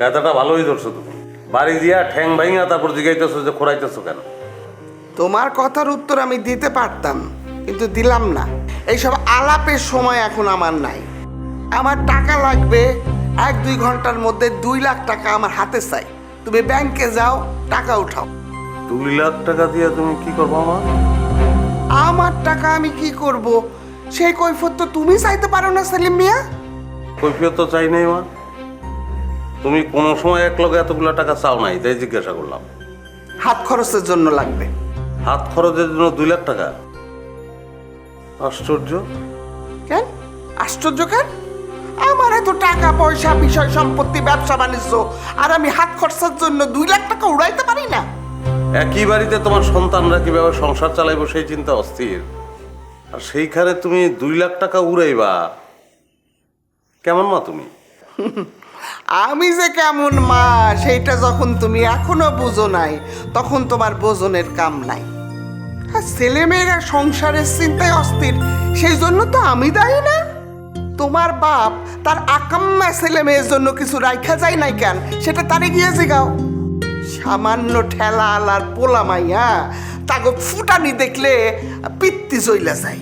গাঁজাটা ভালোই ধরছো তুমি। বাড়ি দিয়া ঠ্যাং ভাইঙা তারপর জিগাইতেছো যে খোরাইতেছো কেন? তোমার কথার উত্তর আমি দিতে পারতাম, কিন্তু দিলাম না। এইসব আলাপের সময় এখন আমার নাই। আমার টাকা লাগবে, 1-2 ঘন্টার মধ্যে 2 লাখ টাকা আমার হাতে চাই। তুমি ব্যাংকে যাও, টাকা উঠাও। 2 লাখ টাকা দিয়ে তুমি কি করবো আমার? আমার টাকা আমি কি করব সেই কৈফিয়ত তো তুমি চাইতে পারো না সেলিম মিয়া। কৈফিয়ত তো চাই নাই মা। তুমি কোনো সময় এক লগে এতগুলো টাকা চাও নাই, তাই জিজ্ঞাসা করলাম। হাত খরচের জন্য লাগবে। হাত খরচের জন্য 2 লাখ টাকা? আশ্চর্য। কেন আশ্চর্য কেন? আমার এত টাকা পয়সা, বিষয় সম্পত্তি, ব্যবসা বাণিজ্য, আর আমি হাত খরচের জন্য 2 লাখ টাকা উড়াইতে পারি না? একই বাড়িতে তোমার সন্তানরা কিভাবে সংসার চালাইবো সেই চিন্তা অস্থির, আর সেইখানে তুমি 2 লাখ টাকা উড়াইবা? কেমন মা তুমি? আমি যে কেমন মা সেইটা যখন তুমি এখনো বুঝো নাই, তখন তোমার বোঝনের কাম নাই। আর ছেলেমেয়েরা সংসারের চিন্তায় অস্থির, সেই জন্য তো আমি দায়ী না। তোমার বাপ তার আকাম্মা ছেলে মেয়ের জন্য কিছু রাইখা যায় নাই কেন, সেটা তারে গিয়ে জিগাও। সামান্য ঠেলা আলার পোলা মাইয়া তাগো ফুটানি দেখলে পিত্তি চইলা যায়।